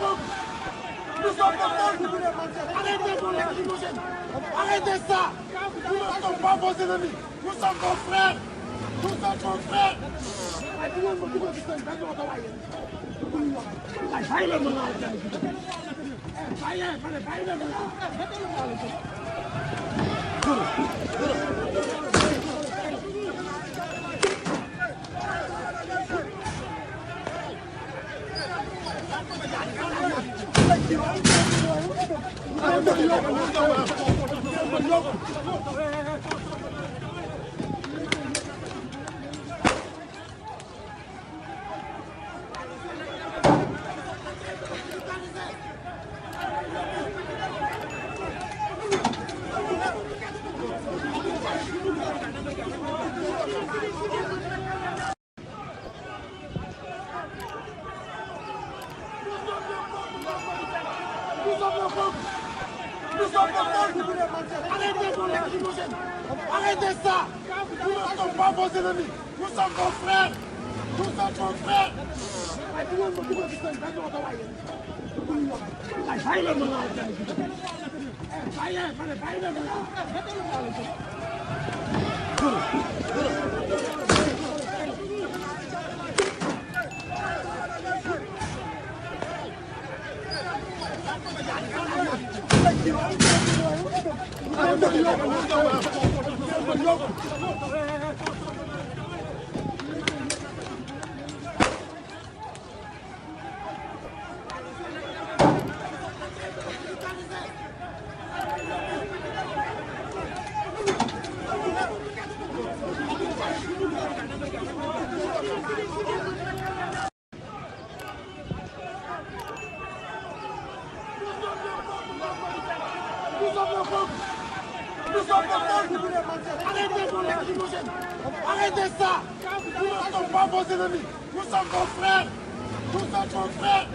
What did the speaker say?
Nous sommes de Arrêtez ça. Nous ne sommes pas vos ennemis. Nous sommes vos frères. Nous sommes vos frères. Arrêtez ça. Nous ne sommes pas vos ennemis. Nous sommes vos frères. Nous sommes vos frères. Arrêtez ça. Nous ne sommes pas vos ennemis. Nous sommes vos frères. Nous sommes vos frères.